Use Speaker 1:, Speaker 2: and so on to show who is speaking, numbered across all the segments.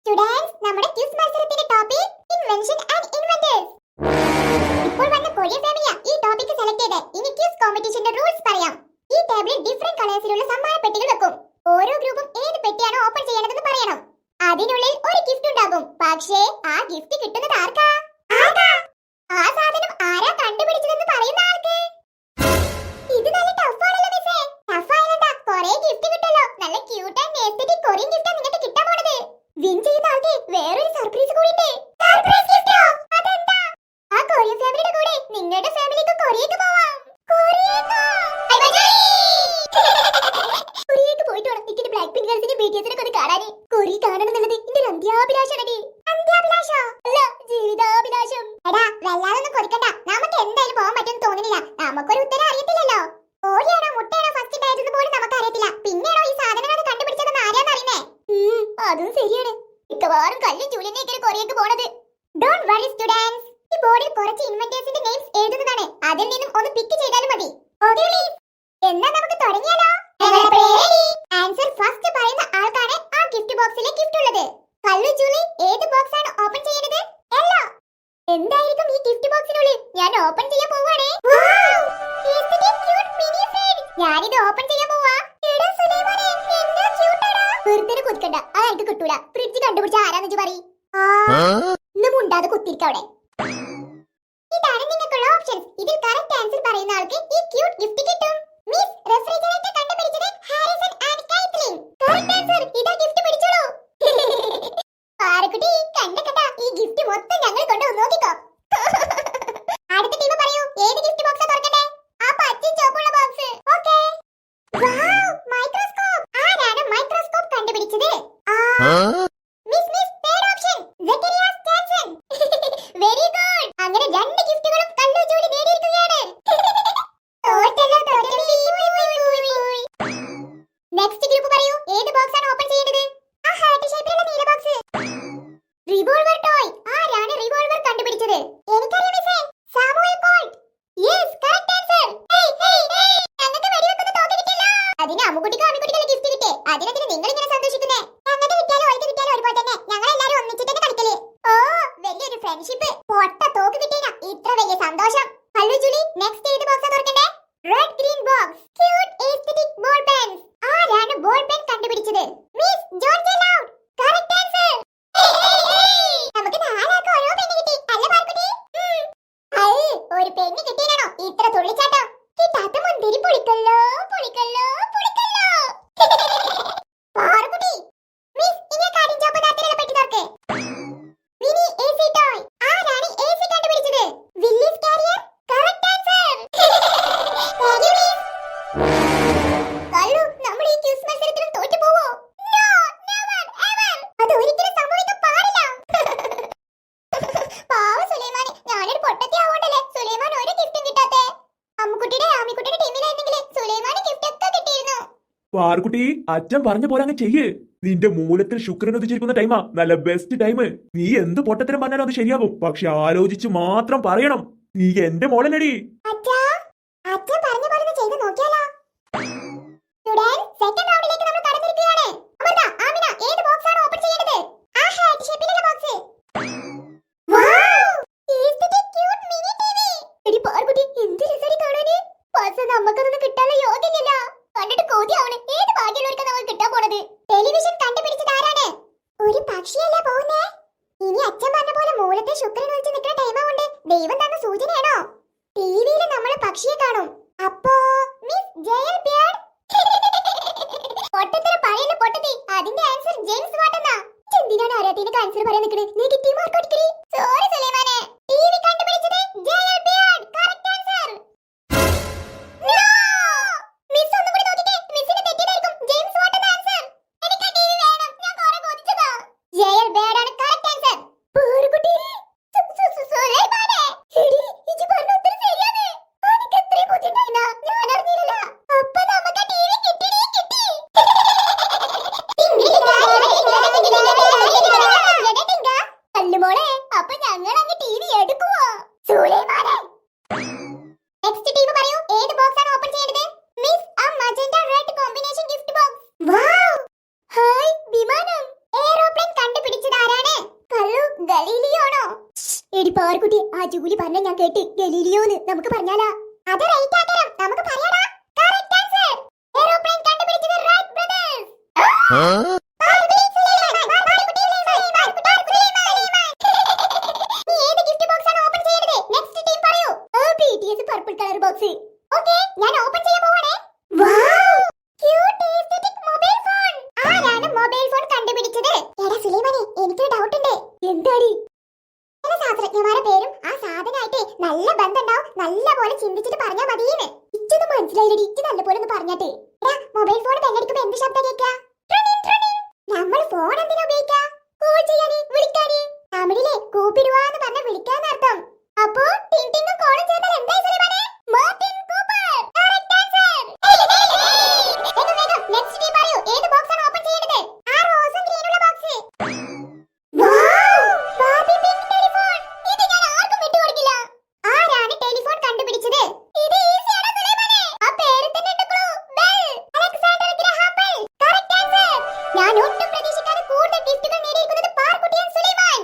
Speaker 1: Students, നമ്മുടെ quiz മത്സരത്തിന്റെ topic invention and inventors. ഇപ്പോൾ വന്ന കൊറിയൻ ഫാമിലിയാ ഈ ടോപ്പിക് സെലക്ട് ചെയ്തത്. ഇനി ക്വിസ് കോമ്പറ്റീഷന്റെ റൂൾസ് പറയാം. ഈ ടേബിളിൽ ഡിഫറെന്റ് കളേഴ്സിലുള്ള സമ്മാന പെട്ടികൾ വെക്കും. ഓരോ ഗ്രൂപ്പും ഏത് പെട്ടിയാണോ ഓപ്പൺ ചെയ്യേണ്ടതെന്ന് പറയണം. അതിനുള്ളിൽ ഒരു ഗിഫ്റ്റ് ഉണ്ടാകും. പക്ഷേ ആ ഗിഫ്റ്റ് കിട്ടുന്നത് ആർക്കാ? ആ സാധനം ആരാ കണ്ടുപിടിച്ചതെന്ന് പറയുന്ന ആൾക്ക്. ഇത് നല്ല ടഫ് ആണല്ലോ മിസ്സേ. ടഫ് ആയതെന്താ? കുറേ ഗിഫ്റ്റ് കിട്ടുമല്ലോ. നല്ല ക്യൂട്ട് ആൻഡ് എസ്തെറ്റിക് കൊറിയൻ ഗിഫ്റ്റാ നിങ്ങൾക്ക് കിട്ടാൻ പോണത്. വിൻ ചെയ്യുന്ന ആൾക്ക് വേറൊരു സർപ്രൈസ് കൂടി ഉണ്ട്. സർപ്രൈസ് ഗിഫ്റ്റോ? അതെന്താ? ആ കൊറിയൻ ഫാമിലിയുടെ കൂടെ നിങ്ങളുടെ ഫാമിലിക്ക് കൊറിയക്ക് പോവാം. കൊറിയക്ക് പോയിട്ട് വേണം എനിക്ക് ബ്ലാക്ക് പിങ്ക് ഗേൾസിന്റെ ബിടിഎസിനെ ഒന്ന് കാണാൻ. കൊറിയ കാണണം എന്നുള്ളത് എന്റെ ഒരു അന്ത്യാഭിലാഷാണ്. അന്ത്യാഭിലാഷോ? അല്ല, ജീവിതാഭിലാഷം. എടാ, വല്ലാതൊന്നും കൊതിക്കണ്ട. നമുക്ക് എന്തായാലും പോകാൻ പറ്റുമെന്ന് തോന്നുന്നില്ല. നമുക്കൊരു ഉത്തരം അറിയത്തില്ലല്ലോ. കോഴിയാണോ മുട്ടയാണോ ഫസ്റ്റ് ഉണ്ടായതെന്ന് പോലും നമുക്ക് അറിയത്തില്ല. പിന്നെയാണോ ഈ സാധനങ്ങൾ കണ്ടുപിടിച്ചതെന്ന് ആരാന്ന് അറിയുന്നേ? അതും ശരിയാണ്. മിക്കവാറും കല്ലും ചൂലിനേക്കാണ് കൊറിയക്ക് പോണത്. Don't worry students. ഈ ബോർഡിൽ കുറച്ച് ഇൻവെന്റേഴ്സിന്റെ നെയിംസ് എഴുതുന്നതാണ്. അതിൽ നിന്നും ഒന്ന് പിക്ക് ചെയ്താലും മതി. Okay please. എന്നാ നമുക്ക് തുടങ്ങിയാലോ? ആൻസർ ഫസ്റ്റ് പറയുന്ന ആൾക്കാണ് ആ ഗിഫ്റ്റ് ബോക്സിലെ ഗിഫ്റ്റ് ഉള്ളത്. കല്ലു ചൂലി ഏത് ബോക്സ് ആണ് ഓപ്പൺ ചെയ്യുന്നത്? യെല്ലോ. എന്തായിരിക്കും ഈ ഗിഫ്റ്റ് ബോക്സിനുള്ളിൽ? ഞാൻ ഓപ്പൺ ചെയ്യാൻ പോവാണേ. ഞാനിത് ഓപ്പൺ ചെയ്യാൻ പോവാ. വെറുതെ കുത്തിക്കണ്ട, അതെനിക്ക് കിട്ടൂല. ഫ്രിഡ്ജ് കണ്ടുപിടിച്ച ആരാന്ന് പറയും. ഇന്ന് മുണ്ടാതെ കുത്തിരിക്ക അവിടെ. ഇതാണ് നിങ്ങൾക്കുള്ള ഓപ്ഷൻസ്. ഇതിൽ കറക്റ്റ് ആൻസർ പറയുന്ന ആൾക്ക് ഈ ക്യൂട്ട് ഗിഫ്റ്റ് കിട്ടും. മിസ് റെഫ്രിജറേറ്റർ കണ്ടുപിടിച്ചത് Harrison and Catlin. Correct answer. ഇതാ ഗിഫ്റ്റ് പിടിച്ചോളൂ. പാറക്കുട്ടി കണ്ട ഈ ഗിഫ്റ്റ് മൊത്തം ഞങ്ങൾ കൊണ്ടുവന്ന് നോക്കിക്കോ. അടുത്ത ടീം പറയൂ, ഏത് ഗിഫ്റ്റ് ബോക്സാ തുറക്കണ്ടേ? ആ പച്ച ചോപ്പുള്ള ബോക്സ്. ഓക്കേ. Wow, microscope. ആരാണ് മൈക്രോസ്കോപ്പ് കണ്ടുപിടിച്ചത്? Miss third option Zacharias Janssen. Very good. അങ്ങനെ രണ്ട് ഗിഫ്റ്റുകളും കല്ലു ജോലി നേടിയിരിക്കുകയാണ്. നെക്സ്റ്റ് ഗ്രൂപ്പ് പറയൂ, ഏത് ബോക്സ് ആണ് ഓപ്പൺ ചെയ്യേണ്ടത്? ആ ഹാർട്ട് ഷേപ്പിലുള്ള നീല ബോക്സ്. Revolver toy. ആരാണ് റിവോൾവർ കണ്ടുപിടിച്ചത്? എനിക്കറിയാം മിസ്സേ, Samuel Colt. Yes, correct answer. ഞങ്ങൾക്ക് വെടിവെക്കുന്ന തോക്ക് കിട്ടിയല്ലോ. അതിന് അമ്മുകുട്ടിക്ക് അമ്മിക്കുട്ടിക്ക് ഗിഫ്റ്റ് കിട്ടേ. അതിനെന്തിന് നിങ്ങൾ ഇങ്ങനെ സന്തോഷിക്കുന്നേ? ഞങ്ങൾക്ക് കിട്ടിയാലും ഒരിക്കൽ കിട്ടിയാലും ഒരുപോലെ തന്നെ. ഞങ്ങൾ എല്ലാവരും ഒന്നിച്ചിട്ട് തന്നെ കളിക്കല്. ഓ, വലിയൊരു ഫ്രണ്ട്ഷിപ്പ്. പൊട്ട തോക്ക് കിട്ടിയാ ഇത്ര വലിയ സന്തോഷം. ഹലോ ജൂലി, നെക്സ്റ്റ് ഏത് ബോക്സാ തുറക്കണ്ടേ? Red green box. Cute aesthetic ball pens. ആരാണ് ബോൾ പെൻ കണ്ടുപിടിച്ചത്? Miss George Loud. Correct answer. നമുക്ക് നാലാൾക്ക് ഓരോ പെണ്ണ് കിട്ടി. അല്ല പാർക്കുട്ടി? ഒരു പെണ്ണ് കിട്ടിയാണോ ഇത്ര തുള്ളിച്ചാട്ടം? കിട്ടാത്ത മുന്തിരി പൊളിക്കല്ലോ പൊളിക്കല്ലോ പൊളിക്കല്ലോ. പാർക്കുട്ടി, മിസ് ഇനി കാർഡിൻ ചോപ്പ് ദാത്തിലുള്ള പെട്ടി തുറക്ക്. Mini AC toy. ആരാണ് എസി കണ്ടുപിടിച്ചത്? Willis Carrier. Correct answer. Kallu, നമ്മൾ ഈ ക്വിസ് മത്സരത്തിൽ തോറ്റു പോവോ? No, never ever. അത് ഒരിക്കലും സംഭവിക്കാൻ പാടില്ല. പാവ സുലൈമാൻ, ഞാനൊരു പൊട്ടത്തി ആവോണ്ടല്ലേ സുലൈമാൻ ഒരു ഗിഫ്റ്റും കിട്ടാത്തെ. അമ്മുക്കുട്ടിയുടെ ആമിക്കുട്ടിയുടെ ടീമിലായിരുന്നെങ്കിൽ സുലൈമാൻ ഗിഫ്റ്റ് ഒക്കെ കിട്ടിയിരുന്നു.
Speaker 2: പാർക്കുട്ടി, അച്ഛൻ പറഞ്ഞ പോലെ അങ്ങ് ചെയ്യ്. നിന്റെ മൂലത്തിൽ ശുക്രൻ ഉദിച്ചിരിക്കുന്ന ടൈമാ, നല്ല ബെസ്റ്റ് ടൈം. നീ എന്ത് പൊട്ടത്തരം പറഞ്ഞാലും അത് ശരിയാകും. പക്ഷെ ആലോചിച്ച് മാത്രം പറയണം. നീ എന്റെ മോളനടി.
Speaker 1: അച്ഛൻ പറഞ്ഞ പോലെ ചെയ്ത് നോക്കിയാലോ? സെക്കൻഡ് റൗണ്ടിലേക്ക് നമ്മൾ കടന്നിരിക്കുകയാണ്. അമൃത, ആമിന, ഏത് ബോക്സ് ആണ് ഓപ്പൺ ചെയ്യേണ്ടത്? ആ ഹാർട്ട് ഷേപ്പിലുള്ള ബോക്സ്. എടി പാർക്കുട്ടി, എന്ത് രസമായി കാണാന്. പക്ഷെ നമുക്കതൊന്നും കിട്ടാനുള്ള യോഗ്യമില്ല. കണ്ടിട്ട് കൊതിയാവണ്. ഏത് ഭാഗ്യമുള്ളവർക്ക് നമുക്ക് കിട്ടാൻ പോണത്? ടെലിവിഷൻ കണ്ടുപിടിച്ചത് ആരാണ്? ഒരു പക്ഷിയല്ലേ പോകുന്നേ? ഇനി അച്ഛൻ പറഞ്ഞ പോലെ മൂലത്തെ ശുക്രൻ ഒളിച്ച് നിൽക്കുന്ന ടൈമാവുണ്ട്. ദൈവം തന്ന സൂചനയാണോ? ടിവിയിൽ നമ്മൾ പക്ഷിയെ കാണും. അപ്പോ മിസ് ജയൽ ബിയർഡ്. പൊട്ടത്തര പറയല്ല പൊട്ടത്തി. അതിന്റെ ആൻസർ ജെയിംസ് വാട്ടന്നാ. എന്തിനാണ് അറിയാത്തതിനൊക്കെ ആൻസർ പറയാൻ നിൽക്കുന്നത്? നെഗറ്റീവ് മാർക്ക് അടിക്കടി. സോറി സുലൈമാനെ. ടിവി കണ്ടുപിടിച്ചത് ജയൽ ബിയർഡ്. Correct answer. മിസ് ഒന്നും കൂടി നോക്കിക്കേ. മിസ്സിന് തെറ്റിയതായിരിക്കും. ജെയിംസ് വാട്ടൻ ആൻസർ. എനിക്ക് ടിവി വേണം. ഞാൻ കുറെ കൊതിച്ചതാ. ജയൽ ബിയർഡ് ആണ് കറക്റ്റ് ആൻസർ. പാറുകുട്ടി, സുലൈമാനെ. എടി, ഇജി പറഞ്ഞ ഉത്തരം ശരിയാണ്. എനിക്ക് എത്രയും ബുദ്ധിമുട്ടായിനാ. ഞാൻ അറിഞ്ഞില്ല. അപ്പൊ നമുക്ക് ടിവി കിട്ടി. കല്ലുമോളെ, അപ്പൊ ഗലീലിയോ ആണോ? എടി പാർക്കുട്ടി, ആ ജൂലി പറഞ്ഞ ഞാൻ കേട്ട് ഗലീലിയോന്ന് നമുക്ക് പറഞ്ഞാലാ? അത് റൈറ്റ് ആക്കരം, നമുക്ക് പറയാടാ. Correct answer. എയ്റോപ്ലെയിൻ കണ്ടുപിടിച്ചത് റൈറ്റ് ബ്രദേഴ്സ്. നീ ഏത് ഗിഫ്റ്റ് ബോക്സ് ആണ് ഓപ്പൺ ചെയ്യേണ്ടത്? നെക്സ്റ്റ് ടീം പറയൂ. BTS purple colour box. Okay, ഞാൻ ഓപ്പൺ ചെയ്യാൻ പോവാണേ. Wow! Cute aesthetic mobile phone. ആരാണ് മൊബൈൽ ഫോൺ കണ്ടുപിടിച്ചത്? എടാ സുലൈമാനെ, എനിക്കൊരു ഡൗട്ട് ഉണ്ട്. എന്താടി? ചില ശാസ്ത്രജ്ഞന്മാരുടെ പേരും ആ സാധനമായിട്ട് നല്ല ബന്ധമുണ്ടാവും. നല്ല പോലെ ചിന്തിച്ചിട്ട് പറഞ്ഞാ മതിയെന്ന്. ഇച്ചൊന്നും മനസ്സിലായില്ലടി. ഇച്ച് നല്ല പോലെ ഒന്ന് പറഞ്ഞാട്ടെ. എടാ, മൊബൈൽ ഫോൺ ബെല്ലടിക്കുമ്പോ എന്ത് ശബ്ദം കേൾക്കാ? നമ്മൾ ഫോൺ എന്തിനാ ഉപയോഗിക്കാ? കോൾ ചെയ്യാന്, വിളിക്കാന്. തമിഴിലെ കൂപ്പിടുവാന്ന് പറഞ്ഞ വിളിക്കാന്നർത്ഥം. അപ്പോ ടിങ് ടിങ്ങും കോളും ചെയ്താൽ എന്തായി സുലൈമാനെ? Martin Cooper. Correct answer. വേഗം വേഗം നെക്സ്റ്റ് ടീം പറയൂ. ഏത് ബോക്സ് ആണ് ഓപ്പൺ ചെയ്യേണ്ടത്? ആ റോസും ഗ്രീനുള്ള box. Wow! Barbie pink telephone. ഇത് ഞാൻ ആർക്കും വിട്ടുകൊടുക്കില്ല. ആരാണ് ടെലിഫോൺ കണ്ടുപിടിച്ചത്? ഇത് ഈസിയാണ് സുലൈമാനെ. ആ പേര് തന്നെ ഉണ്ട് clue. Bell. Alexander Graham bell. Correct answer. ഞാൻ ഒട്ടും പ്രതീക്ഷിക്കാതെ കൂടുതൽ ഗിഫ്റ്റുകൾ നേടിയിരിക്കുന്നത് പാർക്കുട്ടിയൻ സുലൈമാൻ.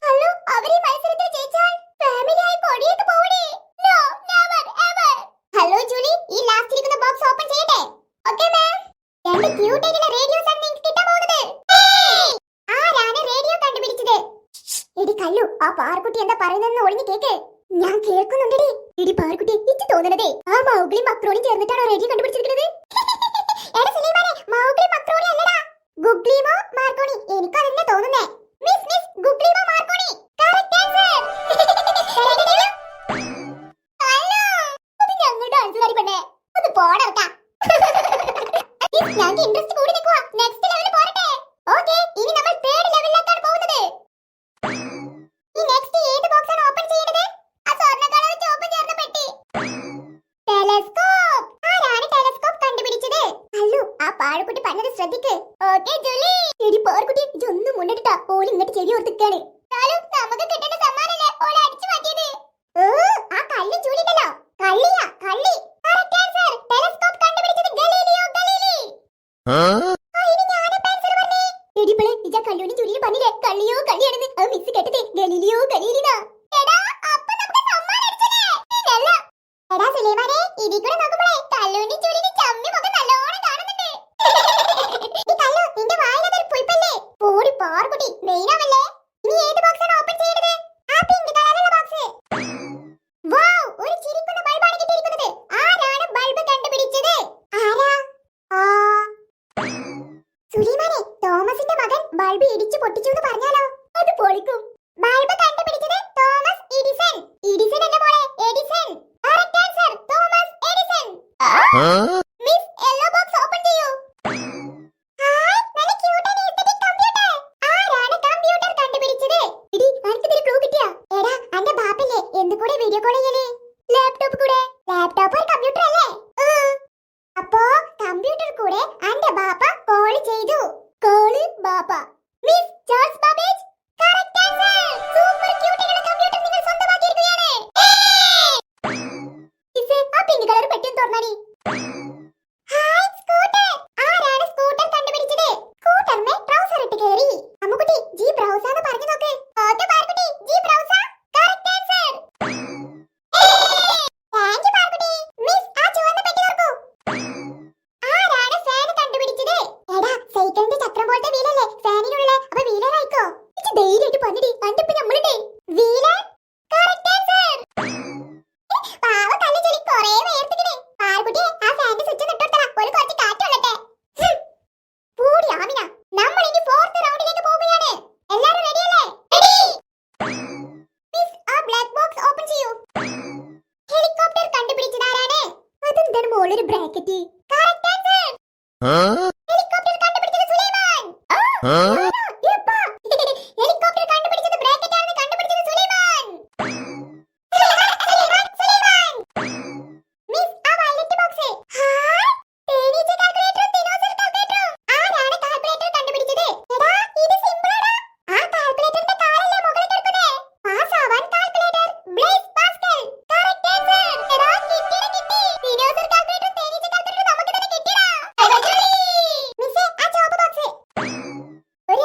Speaker 1: ഹലോ, അവരെ മത്സരത്തിൽ ജയിച്ചാൽ ഫാമിലിയായി കൊടിയേറ്റ് പോവണേ. No, never ever. Hello Julie, ഈ ലാസ്റ്റ് ഇരിക്കുന്ന ബോക്സ് ഓപ്പൺ ചെയ്യട്ടെ? Okay ma'am. രണ്ട് ക്യൂട്ട് ആയിട്ടുള്ള റേഡിയോസ് ആണ് നിങ്ങൾക്ക് കിട്ടാൻ പോകുന്നത്. ആരാണ് റേഡിയോ കണ്ടുപിടിച്ചത്? എടി കല്ലു, ആ പാർക്കുട്ടി എന്താ പറയുന്നതെന്ന് ഒളിഞ്ഞു കേക്ക്. ഞാൻ കേൾക്കുന്നുണ്ടെടി. എടി പാർക്കുട്ടി, ഇച്ച് തോന്നണതേ ആ മൗഗ്ലി മക്രോണി ചേർന്നിട്ടാണോ റേഡിയോ കണ്ടുപിടിച്ചിരിക്കുന്നത്? എടാ സുലൈമാനെ, മൗഗ്ലി മക്രോണി അല്ലടാ, ഗുഗ്ലിമോ മാർക്കോണി. എനിക്ക് അതന്നെ തോന്നുന്നേ. Miss Guglielmo Marconi. Correct answer. Hello, അത് ഞങ്ങളുടെ ആൻസർ പെണ്ണേ. ഒന്ന് പോടർക്കാ. ഞങ്ങൾക്ക് ഇൻട്രസ്റ്റ് കൂടി നിൽക്കുക. നെക്സ്റ്റ് ലെവൽ പോരട്ടെ. ഓക്കേ, ഇനി നമ്മൾ തേർഡ് ലെവലിലേക്കാണ് പോകുന്നത്. ഈ നെക്സ്റ്റ് ഏത് ബോക്സ് ആണ് ഓപ്പൺ ചെയ്യേണ്ടത്? ആ സ്വർണ്ണ കളർ ചോപ്പ് ചേർന്ന പെട്ടി. ടെലസ്കോപ്പ്. ആരാണ് ടെലസ്കോപ്പ് കണ്ടുപിടിച്ചത്? അല്ലു, ആ പാഴക്കുട്ടി പറഞ്ഞത് ശ്രദ്ധിക്ക്. Okay Julie. എടി പാഴക്കുട്ടി, ഇതൊന്നും മുന്നിട്ടാ ഓൾ ഇങ്ങോട്ട് ചെവി ഓർത്തിക്കാണ്. നമുക്ക് കിട്ടേണ്ട സമ്മാനല്ലേ ഓൾ അടിച്ചു മാറ്റിയത്. ആ കള്ളി ജൂലിണ്ടല്ലോ. കള്ളിയാ, കള്ളി. Correct answer. ടെലസ്കോപ്പ് കണ്ടുപിടിച്ചത് ഗലീലിയോ ഗലീലി. ഇനി ഞാനപ്പ ആൻസർ പറഞ്ഞേ. എടി പിള്ളേ, ഇജ കല്ലൂനി ജൂലിയും പറഞ്ഞില്ലേ കള്ളിയോ കള്ളിയാണെന്ന്? അത് മിസ് കേട്ടതേ ഗലീലിയോ ഗലീലിനാ. എടാ, അപ്പൊ നമുക്ക് സമ്മാനം അടിച്ചല്ലേ? ഇല്ല. എടാ സുലൈമാനെ, ഇതിൽ കൂടെ നോക്കുമ്പോഴേ കല്ലൂനി ജൂലിന് ചമ്മി മുഖം നല്ലോണം കാണുന്നുണ്ട്. ഈ കല്ലു, നിന്റെ വായിലതൊരു പുൽപ്പല്ലേ? പോടി പാർക്കുട്ടി, മെയിനാവല്ലേ. ഇനി ഏത് ബോക്സ് ആണ് ഓപ്പൺ ചെയ്യേണ്ടത്? ആ പിങ്ക് കളറുള്ള ബോക്സ്. വൗ! ഒരു ചിരിക്കുന്ന ബൾബാണ് കിട്ടിയിരിക്കുന്നത്. ആരാണ് ബൾബ് കണ്ടുപിടിച്ചത്? ആരാ? സുലൈമാനെ, തോമസിന്റെ മകൻ ബൾബ് ഇടിച്ചു പൊട്ടിച്ചു എന്ന് പറഞ്ഞാലോ? അത് പൊളിക്കും. ബൾബ് കണ്ടുപിടിച്ചത് തോമസ് എഡിസൺ. എഡിസൺ അല്ല മോളെ, Edison. Correct answer. Thomas Edison. Miss yellow box open ചെയ്യൂ. ഹായ്, നല്ല ക്യൂട്ട് ആൻഡ് എസ്തെറ്റിക് കമ്പ്യൂട്ടർ. ആരാണ് കമ്പ്യൂട്ടർ കണ്ടുപിടിച്ചത്? എടി, ആർക്കിതിൽ ക്ലൂ കിട്ടിയാ? എടാ, അന്റെ ബാപ്പല്ലേ എന്ത് കൂടെ വീഡിയോ കോൾ ചെയ്യലേ? ലാപ്ടോപ്പ് കൂടെ. ലാപ്ടോപ്പ് ഒരു കമ്പ്യൂട്ടർ അല്ലേ? അപ്പോ കമ്പ്യൂട്ടർ കൂടെ അന്റെ ബാപ്പ കോൾ ചെയ്തു. കോള് ബാപ്പ. Miss Charles Babbage. Correct answer. Super cute ആയിട്ടുള്ള കമ്പ്യൂട്ടർ നിങ്ങൾ സ്വന്തമാക്കിയിരിക്കുകയാണ്. മിസ്സേ, ആ പിങ്ക് കളർ പെട്ടി തുറന്നാണി. Hi scooter. ആരാണ് സ്കൂട്ടർ കണ്ടുപിടിച്ചത്? സ്കൂട്ടറിനെ ട്രൗസർ ഇട്ട് കേറി. അമ്മുകുട്ടി, ജി ബ്രൗസ എന്ന് പറഞ്ഞു നോക്ക്. ഓക്കേ പാർക്കുട്ടി, ജി ബ്രൗസ. Correct answer. Thank you Parkutty. Miss, ആ ചുവന്ന പെട്ടി തുറക്കൂ. ആരാണ് ഫാൻ കണ്ടുപിടിച്ചത്? എടാ, സൈക്കിളിന്റെ ചക്രം പോലത്തെ വീലല്ലേ ഫാനിനുള്ള? അപ്പൊ വീലർ ആയിക്കോ. ഇത് ധൈര്യമായിട്ട് പറഞ്ഞിടി, അന്റെ ഇപ്പൊ നമ്മളുടെ വീലർ. Correct answer. പാവ കല്ല് ചെളി കുറേ വേർത്തിക്കണേ. പാർക്കുട്ടിയെ, ആ ഫാനിന്റെ സ്വിച്ച് നിട്ടോട്ടാ, ഒരു കുറച്ച് കാറ്റുള്ളട്ടെ. പൂടി ആമിന, നമ്മൾ ഇനി ഫോർത്ത് റൗണ്ടിലേക്ക് പോവുകയാണ്. എല്ലാരും റെഡിയല്ലേ? റെഡി. മിസ്, ആ ബ്ലാക്ക് ബോക്സ് ഓപ്പൺ ചെയ്യൂ. ഹെലികോപ്റ്റർ കണ്ടുപിടിച്ചത് ആരാണ്? അതെന്താണ് മോളൊരു ബ്രാക്കറ്റ്? Correct answer. ഹെലികോപ്റ്റർ കണ്ടുപിടിച്ചത് സുലൈമാൻ. ഹെലികോപ്റ്റർ കണ്ടുപിടിച്ചത് ബ്രാക്കറ്റ് ആണെന്ന് കണ്ടുപിടിച്ചത് സുലൈമാൻ. മിസ്, ആ വയലറ്റ് ബോക്സ്. ഹായ്, തേനീച്ച കാൽക്കുലേറ്ററും ദിനോസർ കാൽക്കുലേറ്ററും. ആരാണ് കാൽക്കുലേറ്റർ കണ്ടുപിടിച്ചത്? എടാ, ഇത് സിമ്പിൾ ആടാ. ആ കാൽക്കുലേറ്ററിന്റെ കാലല്ലേ മുകളിൽ കിടക്കുന്നേ? പാസ് ആവാൻ calculator. Blaise Pascal. Correct answer. എടാ, കിട്ടി. ദിനോസർ കാൽക്കുലേറ്ററും തേനീച്ച കാൽക്കുലേറ്ററും നമുക്ക് തന്നെ കിട്ടിയടാ. മിസ്സേ, ആ ചോപ്പ് ബോക്സ്. ഒരു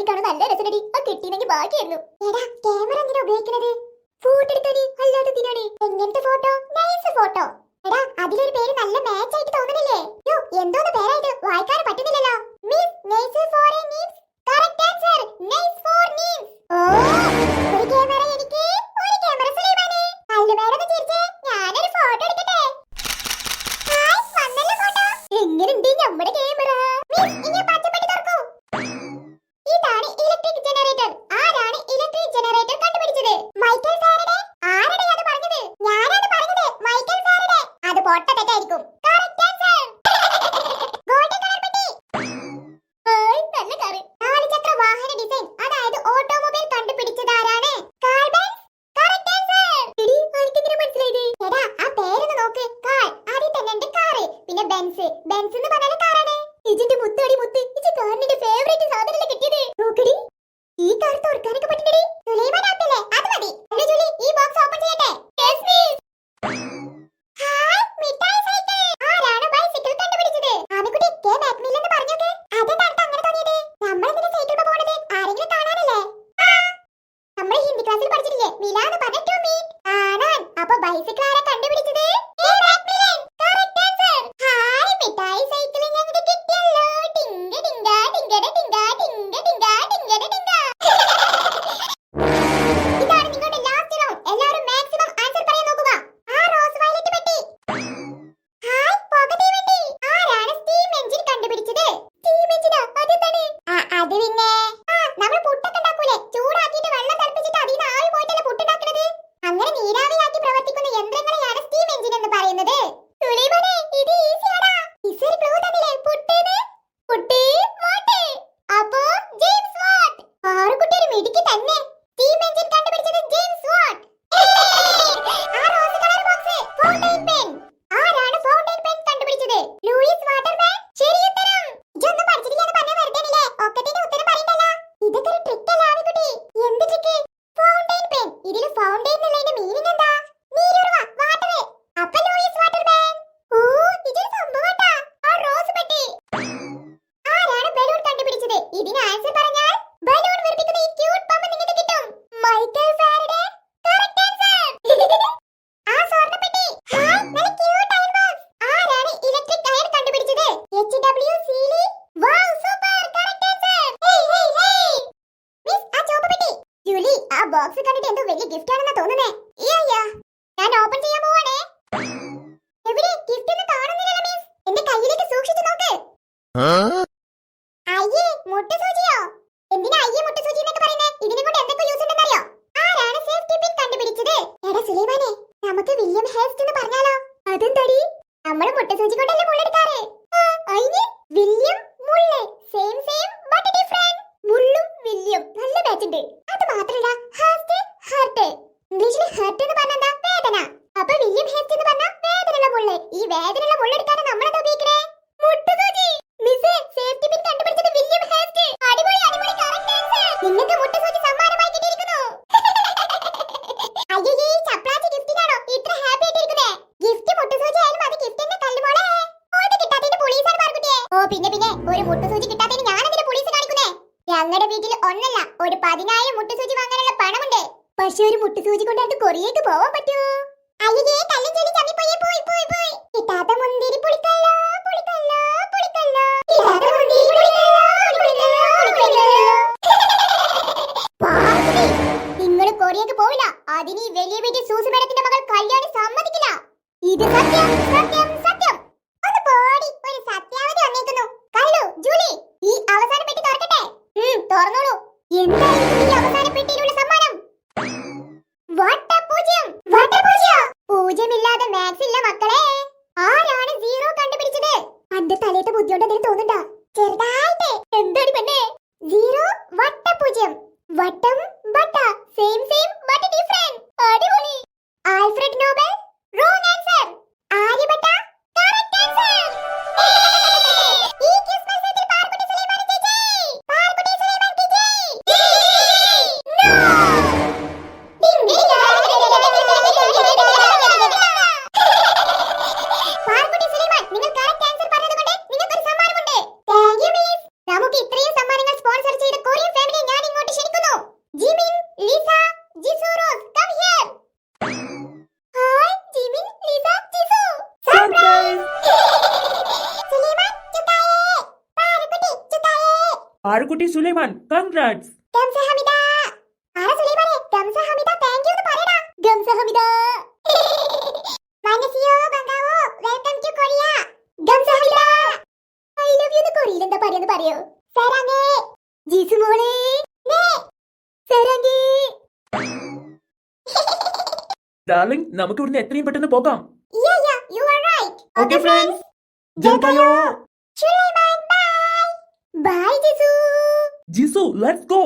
Speaker 1: കാണാൻ നല്ല രസനടി ആ കിട്ടിയെങ്കിൽ ബാക്കിയായിരുന്നു. എടാ ക്യാമറ എന്തിനാ ഉപയോഗിക്കുന്നത്? ഫോട്ടോ എടുക്കാന് അല്ലാതെ എന്തിനാണ്? എങ്ങനത്തെ ഫോട്ടോ? Nice photo. എടാ അതിലൊരു പേര് നല്ല മാച്ച് ആയിട്ട് തോന്നുന്നില്ലേ? യോ എന്തോന്ന് പേരായിട്ട് വായിക്കാൻ പറ്റുന്നില്ലല്ലോ. മിസ് നൈസ് ഫോർ എ നീംസ്. കറക്റ്റ് ആൻസർ നൈസ് ഫോർ നീംസ്. ഓ ഒരു ക്യാമറ എനിക്ക് ഒരു ക്യാമറ സുലൈമാനെ. അല്ലുമേടൊന്ന് ചിരിച്ചേ ഞാനൊരു ഫോട്ടോ എടുക്കട്ടെ. ഹായ് വന്നല്ലോ ഫോട്ടോ. എങ്ങനെയുണ്ട് നമ്മുടെ ക്യാമറ? മിസ് ഇനി പച്ചപ്പെട്ടി തുറക്കൂ. ഇതാണ് ഇലക്ട്രിക് ജനറേറ്റർ. ആരാണ് ഇലക്ട്രിക് ജനറേറ്റർ കണ്ടുപിടിച്ചത്? Michael Faraday. ആരുടെ അത് പറഞ്ഞത്? ഞാനാണ് പറഞ്ഞത് മൈക്കൽ ഫാരഡേ. അത് പൊട്ട തെറ്റായിരിക്കും. കറക്റ്റ് ആൻസർ ഗോൾഡൻ കളർ പെട്ടി. ഓയ് നല്ല കാറ്. നാല് ചക്ര വാഹന ഡിസൈൻ അതായത് ഓട്ടോമൊബൈൽ കണ്ടുപിടിച്ചത് ആരാണ്? Karl Benz. Correct answer. എടി ആർക്കെങ്കിലും മനസ്സിലായത്? എടാ ആ പേരൊന്ന് നോക്ക്. കാൾ ആദ്യം തന്നെ ഉണ്ട് കാറ്, പിന്നെ ബെൻസ്. ബെൻസ് എന്ന് പറഞ്ഞാൽ കാറാണ്. ഇജിന്റെ മുത്തടി മുത്ത് ഇജി കാറിന്റെ ഫേവറേറ്റ് സാധനല്ലേ കിട്ടിയത്. നോക്കടി ഈ കാർ തുറക്കാനൊക്കെ പറ്റുന്നടി. സുലൈമാൻ ആപ്പല്ലേ അത് മതി. അല്ല ജൂലി ഈ ബോക്സ് ഓപ്പൺ ചെയ്യട്ടെ? Yes miss. ഹായ് മിഠായി സൈക്കിൾ. ആരാണ് ബൈസിക്കിൾ കണ്ടുപിടിച്ചത്? ആമിക്കുട്ടി കെ മാക്മിൽ എന്ന് പറഞ്ഞോക്കെ. അതെന്താണ് അങ്ങനെ തോന്നിയത്? നമ്മൾ എന്തിനാ സൈക്കിൾ പോകുന്നത്? ആരെങ്കിലും കാണാനല്ലേ? നമ്മൾ ഹിന്ദി ക്ലാസ്സിൽ പഠിച്ചിട്ടില്ലേ മില എന്ന് പറഞ്ഞ ടു മീറ്റ് കാണാൻ. അപ്പൊ ബൈസിക്കിൾ ആരാ കണ്ടുപിടിച്ചത്? K Macmillan. Correct answer. Hi മിഠായി സൈക്കിൾ ഞങ്ങൾക്ക് കിട്ടിയല്ലോ. ടിംഗ ടിംഗ ടിംഗട ടിംഗ ടിംഗ ടിംഗ ടിംഗട ടിംഗ. ഇതാണ് നിങ്ങളുടെ ലാസ്റ്റ് റൗണ്ട്. എല്ലാവരും മാക്സിമം ആൻസർ പറയാൻ നോക്കുക. ആ റോസ് വയലറ്റ് പെട്ടി. ഹായ് പുക തീവണ്ടി. ആരാണ് സ്റ്റീം എഞ്ചിൻ കണ്ടുപിടിച്ചത്? സ്റ്റീം എഞ്ചിനാ? അതെന്താണ്? അത് പിന്നെ നമ്മൾ പുട്ടൊക്കെ ഉണ്ടാക്കൂലേ? ചൂടാക്കിയിട്ട് വെള്ളം തിളപ്പിച്ചിട്ട് അതിൽ നിന്ന് ആവി പോയിട്ടല്ലേ പുട്ടുണ്ടാക്കുന്നത്? അങ്ങനെ നീരാവിയാക്കി പ്രവർത്തിക്കുന്ന യന്ത്രങ്ങളെയാണ് സ്റ്റീം എഞ്ചിൻ എന്ന് പറയുന്നത്. സുലൈമാനെ ഇത് ഈസിയാടാ. ഇസൊരു ക്ലൂ തന്നില്ലേ? പുട്ടേന്ന്. പുട്ട് വാട്ട്. അപ്പോ ജെയിംസ് വാട്ട്. ആറുകുട്ടി ഒരു മിടുക്കി തന്നെ. സ്റ്റീം എഞ്ചിൻ കണ്ടുപിടിച്ചത് ജെയിംസ് വാട്ട്. ആ rose colour box fountain pen. ആരാണ് ഫൗണ്ടൈൻ പെൻ കണ്ടുപിടിച്ചത്? Lewis Waterman. ശരി ഉത്തരം. ഇതൊന്നും പഠിച്ചിട്ടില്ലെന്ന് പറഞ്ഞ വെറുതെയല്ലേ? ഒക്കത്തിന്റെ ഉത്തരം പറയണ്ടല്ലോ. ഇതൊക്കെ ഒരു ട്രിക്ക് അല്ല ആവിക്കുട്ടി. എന്ത് ട്രിക്ക്? Fountain pen. ഇതിൽ ഫൗണ്ടൈൻ എന്നുള്ളതിന്റെ മീനിങ് എന്താ? നീരുറവ വാട്ടർ. അപ്പൊ ലൂയിസ് വാട്ടർമാൻ. ഓ ഇതൊരു സംഭവട്ടാ. ആ റോസ് പെട്ടി. ആരാണ് ബലൂൺ കണ്ടുപിടിച്ചത്? ഇതിന് ആൻസർ പറഞ്ഞാൽ ബലൂൺ വീർപ്പിക്കുന്ന ഈ ക്യൂട്ട് പമ്പ് നിങ്ങൾക്ക് കിട്ടും. Michael Faraday. Correct answer. ആ സ്വർണ്ണപ്പെട്ടി. ഹായ് നല്ല ക്യൂട്ട് അയൺ ബോക്സ്. ആരാണ് ഇലക്ട്രിക് അയൺ കണ്ടുപിടിച്ചത്? H W. Seeley. Wow super. Correct answer. Hey hey hey miss ആ ചോപ്പ് പെട്ടി. ജൂലി ആ ബോക്സ് കണ്ടിട്ട് എന്തോ വലിയ ഗിഫ്റ്റ് ആണെന്നാ തോന്നുന്നേ. യാ ഞാൻ ഓപ്പൺ ചെയ്യാൻ പോവാണേ. എവിടെ ഗിഫ്റ്റ് ഒന്നും കാണുന്നില്ലല്ലോ മിസ്. എന്റെ കയ്യിലേക്ക് സൂക്ഷിച്ചു നോക്ക്. അയ്യേ മുട്ടുസൂചിയോ? എന്തിനാ അയ്യേ മുട്ടുസൂചി എന്നൊക്കെ പറയുന്നേ? ഇതിനെ കൊണ്ട് എന്തൊക്കെ യൂസ് ഉണ്ടെന്നറിയോ? ആരാണ് സേഫ്റ്റി പിൻ കണ്ടുപിടിച്ചത്? എടാ സുലൈമാനെ നമുക്ക് വില്യം ഹേസ്റ്റ് എന്ന് പറഞ്ഞാലോ? അതെന്താടി? നമ്മൾ മുട്ടുസൂചി കൊണ്ടല്ലേ മുള്ളെടുക്കാറ്. അയ്യേ വില്യം മുള്ള് സെയിം സെയിം ബട്ട് ഡിഫറെന്റ്. മുള്ളും വില്യം നല്ല മാച്ച് ഉണ്ട്. അത് മാത്രമല്ല ഹേസ്റ്റ് ഹർട്ട്. ഇംഗ്ലീഷിൽ ഹർട്ട് എന്ന് പറഞ്ഞാൽ എന്താ? വേദന. അപ്പൊ വില്യം ഹേസ്റ്റ് എന്ന് പറഞ്ഞാൽ വേദനയുള്ള മുള്ള്. ഈ വേദനയുള്ള മുള്ളെടുക്കാൻ നമ്മളെന്താ ഉപയോഗിക്കണേ? മുട്ടുസൂചി. മിസ്സേ സേഫ്റ്റി പിൻ കണ്ടുപിടിച്ചത് വില്യം ഹേസ്റ്റ്. അടിപൊളി അടിപൊളി കറക്റ്റ് ആൻസർ. നിങ്ങൾക്ക് മുട്ടുസൂചി സമ്മാനമായി കിട്ടിയിരിക്കുന്നു. അയ്യേ ചപ്ലാച്ചി ഗിഫ്റ്റിനാണോ ഇത്ര ഹാപ്പി ആയിട്ടിരിക്കുന്നേ? ഗിഫ്റ്റ് മുട്ടുസൂചി ആയാലും അത് ഗിഫ്റ്റ് തന്നെ തല്ലുമോളെ. ഓത് കിട്ടാത്തതിന്റെ പോലീസാണ് പാർക്കുട്ടിയെ. ഓ പിന്നെ ഒരു മുട്ടുസൂചി കിട്ടാത്തതിന് ഞാനെന്തിനാ പോലീസ് കാണിക്കുന്നേ? ഞങ്ങളുടെ വീട്ടിൽ ഒന്നല്ല ഒരു 10,000 മുട്ടുസൂചി വാങ്ങാനുള്ള പണമുണ്ട്. പക്ഷെ ഒരു മുട്ടുസൂചി കൊണ്ട് അത് കൊറിയേക്ക് പോവാൻ പറ്റുമോ? അയ്യേ കല്ലും ചെല്ലി ചമ്മി പോയി പോയി പോയി പോയി. കിട്ടാത്ത മുന്തിരി പുളിക്കല്ലോ പുളിക്കല്ലോ പുളിക്കല്ലോ. കിട്ടാത്ത മുന്തിരി പുളിക്കല്ലോ പുളിക്കല്ലോ പുളിക്കല്ലോ. നിങ്ങൾ കൊറിയേക്ക് പോവില്ല. അതിന് ഈ വലിയ വീട്ടിൽ സൂസു മേഡത്തിന്റെ മകൾ കല്യാണി സമ്മതിക്കില്ല. ഇത് സത്യം സത്യം സത്യം. ഒന്ന് പോടി ഒരു സത്യാവധി വന്നേക്കുന്നു. കല്ലു ജൂലി ഈ അവസാന പെട്ടി തുറക്കട്ടെ? തുറന്നോളൂ. എന്തായിരിക്കും ഈ അവസാന പെട്ടിയിലുള്ള സമ്മാനം? വട്ടപൂജ്യം. വട്ടപൂജ്യം. പൂജ്യമില്ലാതെ മാത്സ് ഇല്ല മക്കളെ. ആരാണ് സീറോ കണ്ടുപിടിച്ചത്? അന്റെ തലേത്തെ ബുദ്ധിയോണ്ട് അതിന് തോന്നുന്നുണ്ടാ ചെറുതായിട്ട്. എന്താണ് പെണ്ണേ? സീറോ വട്ടപൂജ്യം. വട്ടം ബട്ട സെയിം സെയിം ബട്ട് ഡിഫറെന്റ്. അടിപൊളി. Alfred Nobel. Wrong answer. Aryabhata. Correct answer. ഈ ക്വിസ് മത്സരത്തിൽ പാർക്കുട്ടി സുലൈമാൻ ജയിച്ചേ. പാർക്കുട്ടി സുലൈമാൻ ജയിച്ചേ. നോ. പാർക്കുട്ടി സുലൈമാൻ നിങ്ങൾ കറക്റ്റ് ആൻസർ പറഞ്ഞതുകൊണ്ട് നിങ്ങൾക്ക് ഒരു സമ്മാനമുണ്ട്. Thank you miss. നമുക്ക് ഇത്രയും സമ്മാനങ്ങൾ സ്പോൺസർ ചെയ്ത Korean family
Speaker 2: Parukutty Sulaiman congrats.
Speaker 1: ഗംസഹമിദ. ആരാ സുലൈമാനെ? ഗംസഹമിദ താങ്ക് യു എന്ന് പറയടാ. ഗംസഹമിദ. മനസിയോ ബംഗാവോ വെൽക്കം ടു കൊറിയ. ഗംസഹമിദ. ഐ ലവ് യു എന്ന് കൊറിയയിൽ എന്താ പറയുന്നത് പറയോ? സരംഗേ. ജീസു മോളെ. നേ. സരംഗേ.
Speaker 2: ഡാർലിംഗ്, നമുക്ക് ഇവിടുന്ന് എത്രയും പെട്ടെന്ന് പോകാം.
Speaker 1: Yeah, you are right.
Speaker 2: Okay, friends. ജൽക്കായോ.
Speaker 1: Sulaiman, bye. Bye, Jisu.
Speaker 2: Jisu, let's go.